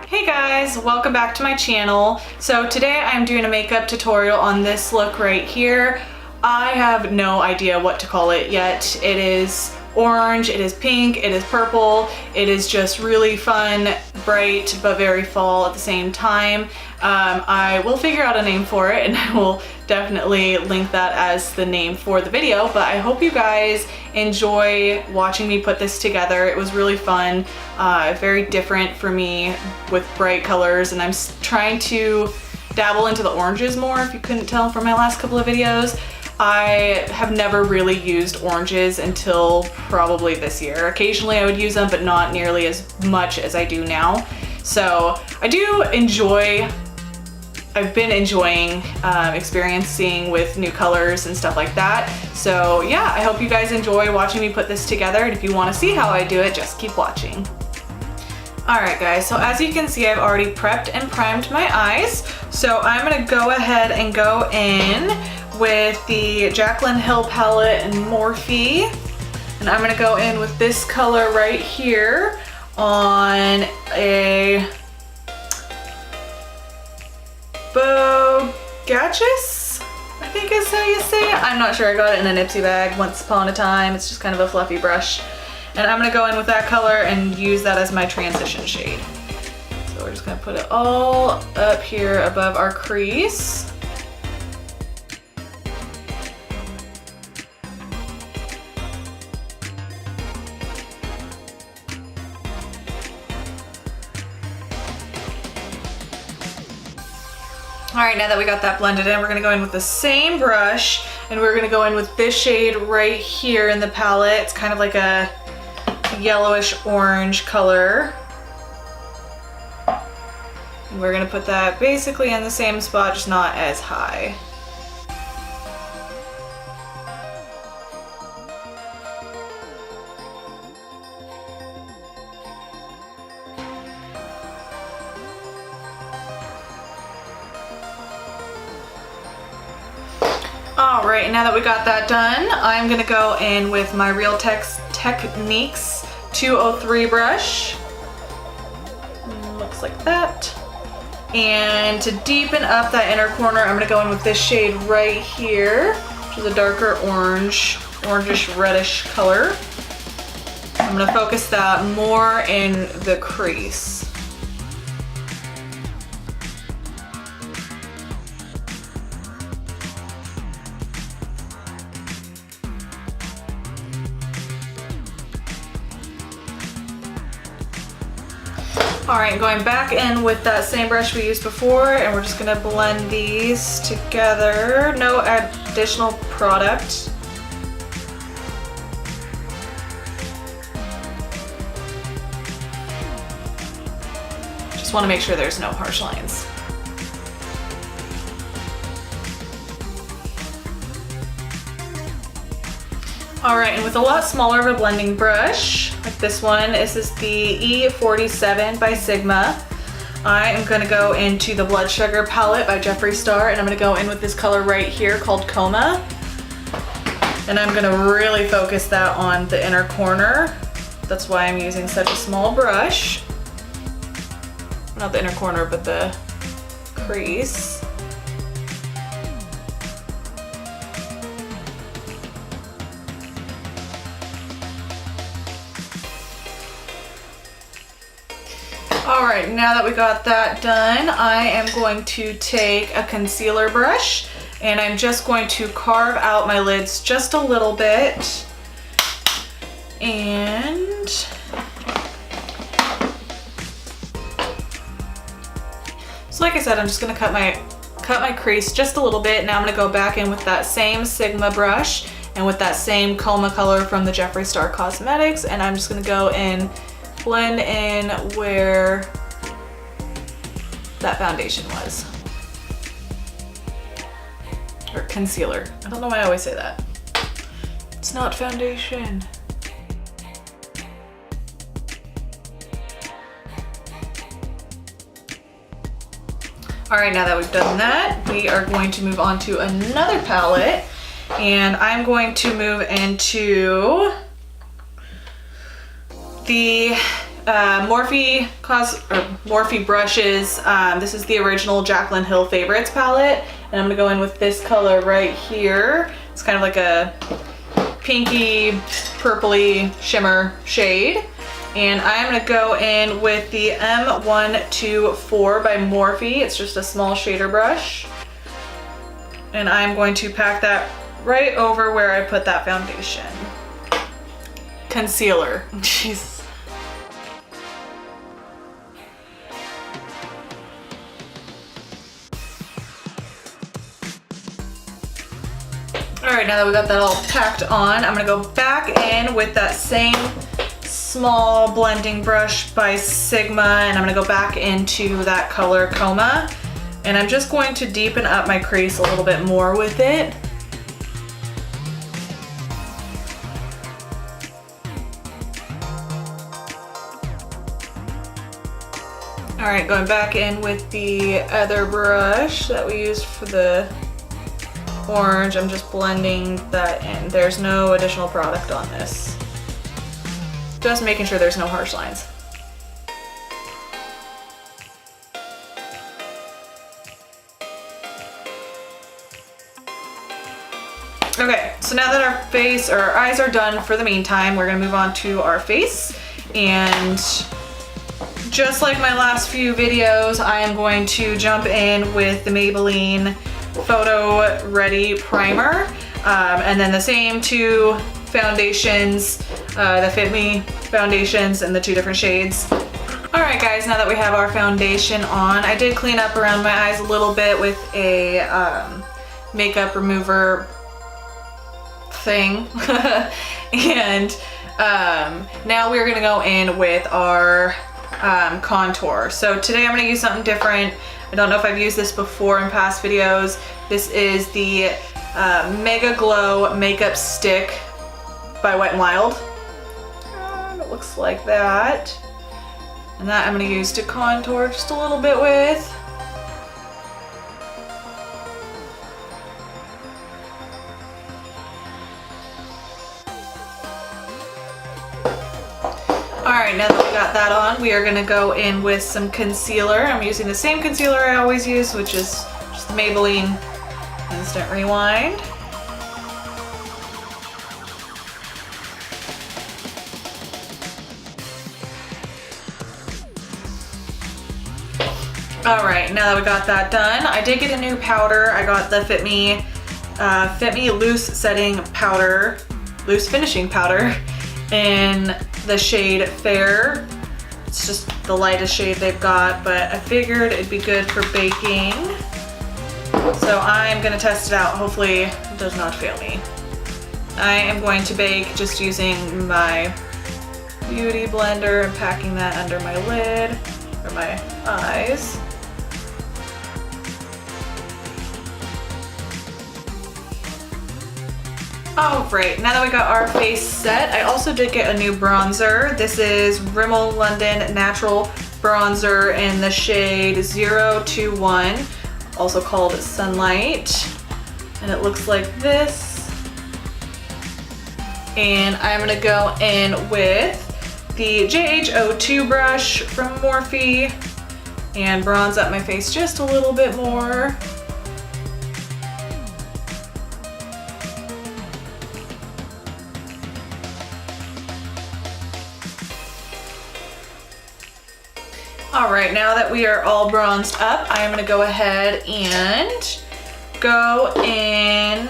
Hey guys, welcome back to my channel. So today I'm doing a makeup tutorial on this look right here. I have no idea what to call it yet. It is orange, it is pink, it is purple. It is just really fun, bright, but very fall at the same time. I will figure out a name for it and I will definitely link that as the name for the video, but I hope you guys enjoy watching me put this together. It was really fun, very different for me with bright colors, and I'm trying to dabble into the oranges more, if you couldn't tell from my last couple of videos. I have never really used oranges until probably this year. Occasionally I would use them, but not nearly as much as I do now. So I do enjoy, I've been enjoying experiencing with new colors and stuff like that. So yeah, I hope you guys enjoy watching me put this together, and if you want to see how I do it, just keep watching. Alright guys, so as you can see, I've already prepped and primed my eyes. So I'm going to go ahead and go in with the Jaclyn Hill palette and Morphe. And I'm going to go in with this color right here on a Beauties, I think is how you say it. I'm not sure, I got it in a Nipsey bag once upon a time. It's just kind of a fluffy brush. And I'm going to go in with that color and use that as my transition shade. So we're just going to put it all up here above our crease. All right, now that we got that blended in, we're gonna go in with the same brush, and we're gonna go in with this shade right here in the palette. It's kind of like a yellowish orange color. And we're gonna put that basically in the same spot, just not as high. Alright, now that we got that done, I'm going to go in with my Real Techniques 203 brush. Looks like that. And to deepen up that inner corner, I'm going to go in with this shade right here, which is a darker orange, orangish reddish color. I'm going to focus that more in the crease. Alright, going back in with that same brush we used before, and we're just going to blend these together. No additional product. Just want to make sure there's no harsh lines. Alright, and with a lot smaller of a blending brush, like this one, this is the E47 by Sigma. I am going to go into the Blood Sugar palette by Jeffree Star, and I'm going to go in with this color right here called Coma. And I'm going to really focus that on the inner corner. That's why I'm using such a small brush. Not the inner corner, but the crease. Alright, now that we got that done, I am going to take a concealer brush, and I'm just going to carve out my lids just a little bit. And so like I said, I'm just going to cut my crease just a little bit. Now I'm going to go back in with that same Sigma brush and with that same Coma color from the Jeffree Star Cosmetics, and I'm just going to go and blend in where that foundation was. Or concealer. I don't know why I always say that. It's not foundation. Alright, now that we've done that, we are going to move on to another palette, and I'm going to move into the Morphe brushes. This is the original Jaclyn Hill Favorites palette, and I'm gonna go in with this color right here. It's kind of like a pinky, purpley shimmer shade. And I'm gonna go in with the M124 by Morphe. It's just a small shader brush. And I'm going to pack that right over where I put that foundation. Concealer, Jesus. All right, now that we got that all packed on, I'm gonna go back in with that same small blending brush by Sigma, and I'm gonna go back into that color Coma. And I'm just going to deepen up my crease a little bit more with it. All right, going back in with the other brush that we used for the orange. I'm just blending that in. There's no additional product on this. Just making sure there's no harsh lines. Okay, so now that our eyes are done for the meantime, we're gonna move on to our face. And just like my last few videos, I am going to jump in with the Maybelline Photo Ready Primer. And then the same two foundations, the Fit Me foundations in the two different shades. All right guys, now that we have our foundation on, I did clean up around my eyes a little bit with a makeup remover thing. And now we're gonna go in with our contour. So today I'm gonna use something different. I don't know if I've used this before in past videos. This is the Megaglo Makeup Stick by Wet n Wild. It looks like that. And that I'm gonna use to contour just a little bit with. Alright, now that we got that on, we are going to go in with some concealer. I'm using the same concealer I always use, which is just the Maybelline Instant Rewind. Alright, now that we got that done, I did get a new powder. I got the Fit Me Loose Setting Powder, Loose Finishing Powder in the shade Fair. It's just the lightest shade they've got, but I figured it'd be good for baking. So I'm gonna test it out. Hopefully it does not fail me. I am going to bake just using my beauty blender and packing that under my lid for my eyes. Oh, right, now that we got our face set, I also did get a new bronzer. This is Rimmel London Natural Bronzer in the shade 021, also called Sunlight. And it looks like this. And I'm gonna go in with the JH02 brush from Morphe and bronze up my face just a little bit more. All right, now that we are all bronzed up, I'm gonna go ahead and go in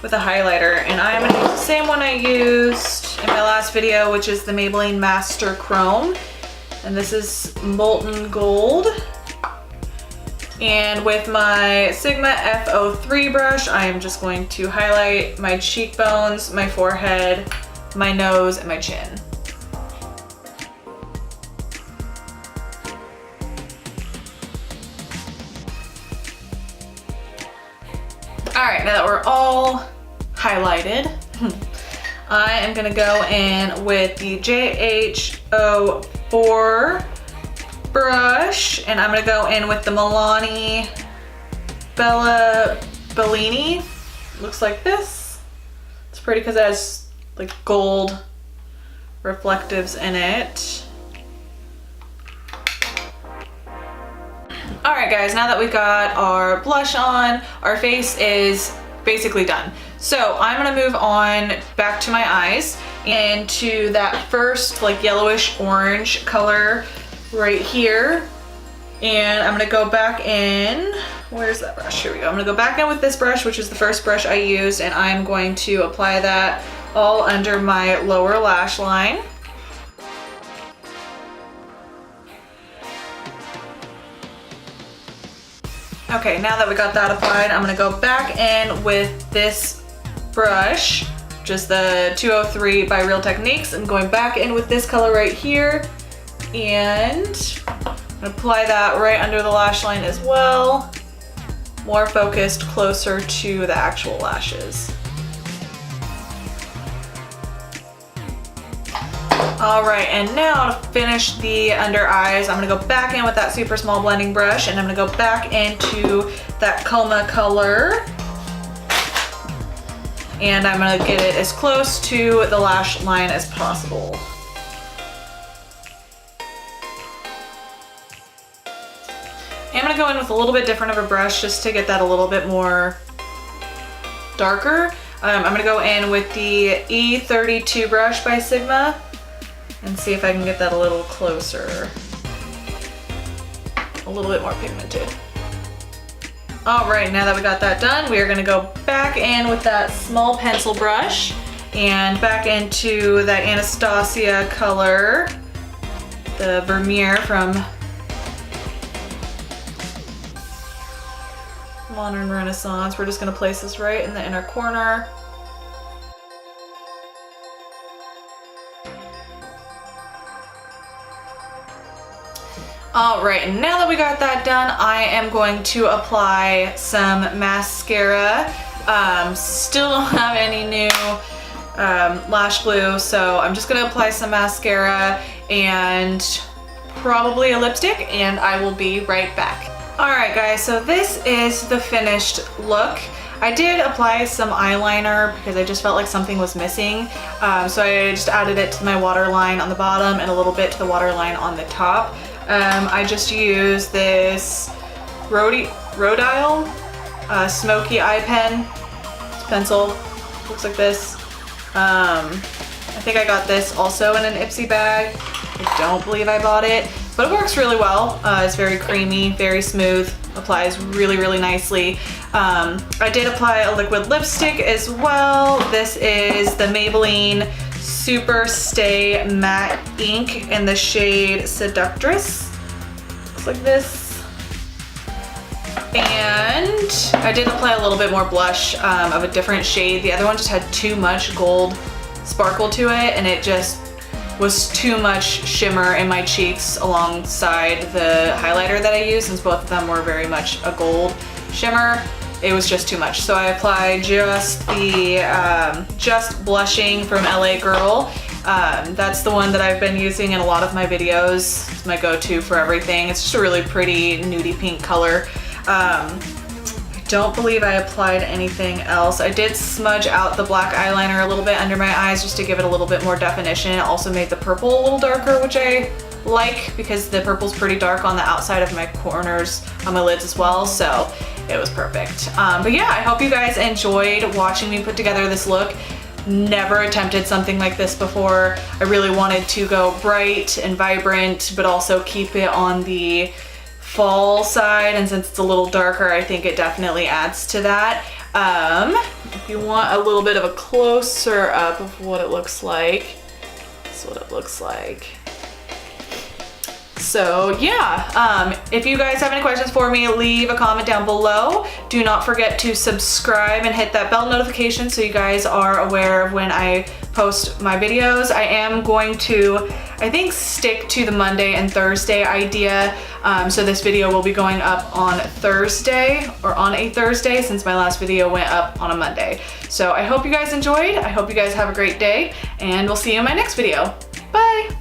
with a highlighter. And I'm gonna use the same one I used in my last video, which is the Maybelline Master Chrome. And this is Molten Gold. And with my Sigma F03 brush, I am just going to highlight my cheekbones, my forehead, my nose, and my chin. All right, now that we're all highlighted, I am gonna go in with the JH04 brush, and I'm gonna go in with the Milani Bellini. Looks like this. It's pretty because it has like gold reflectives in it. All right guys, now that we've got our blush on, our face is basically done. So I'm gonna move on back to my eyes and to that first like yellowish orange color right here. And I'm gonna go back in, where's that brush? Here we go. I'm gonna go back in with this brush, which is the first brush I used, and I'm going to apply that all under my lower lash line. Okay, now that we got that applied, I'm gonna go back in with this brush, just the 203 by Real Techniques. I'm going back in with this color right here, and apply that right under the lash line as well. More focused, closer to the actual lashes. All right, and now to finish the under eyes, I'm gonna go back in with that super small blending brush, and I'm gonna go back into that coma color. And I'm gonna get it as close to the lash line as possible. I'm gonna go in with a little bit different of a brush just to get that a little bit more darker. I'm gonna go in with the E32 brush by Sigma and see if I can get that a little closer. A little bit more pigmented. All right, now that we got that done, we are gonna go back in with that small pencil brush and back into that Anastasia color, the Vermeer from Modern Renaissance. We're just gonna place this right in the inner corner. All right, and now that we got that done, I am going to apply some mascara. Still don't have any new lash glue, so I'm just gonna apply some mascara and probably a lipstick, and I will be right back. All right guys, so this is the finished look. I did apply some eyeliner because I just felt like something was missing. So I just added it to my waterline on the bottom and a little bit to the waterline on the top. I just used this Rodial smoky eye pen. It's pencil, looks like this. I think I got this also in an Ipsy bag. I don't believe I bought it, but it works really well. It's very creamy, very smooth, applies really, really nicely. I did apply a liquid lipstick as well. This is the Maybelline Super Stay Matte Ink in the shade Seductress. Looks like this. And I did apply a little bit more blush of a different shade. The other one just had too much gold sparkle to it, and it just was too much shimmer in my cheeks alongside the highlighter that I used, since both of them were very much a gold shimmer. It was just too much. So I applied just the Just Blushing from LA Girl. That's the one that I've been using in a lot of my videos. It's my go-to for everything. It's just a really pretty nudie pink color. I don't believe I applied anything else. I did smudge out the black eyeliner a little bit under my eyes just to give it a little bit more definition. It also made the purple a little darker, which I like because the purple's pretty dark on the outside of my corners on my lids as well, so it was perfect. But yeah, I hope you guys enjoyed watching me put together this look. Never attempted something like this before. I really wanted to go bright and vibrant, but also keep it on the fall side, and since it's a little darker, I think it definitely adds to that. If you want a little bit of a closer up of what it looks like, that's what it looks like. So yeah, if you guys have any questions for me, leave a comment down below. Do not forget to subscribe and hit that bell notification so you guys are aware of when I post my videos. I am going to, I think, stick to the Monday and Thursday idea. So this video will be going up on Thursday, or on a Thursday, since my last video went up on a Monday. So I hope you guys enjoyed. I hope you guys have a great day, and we'll see you in my next video. Bye!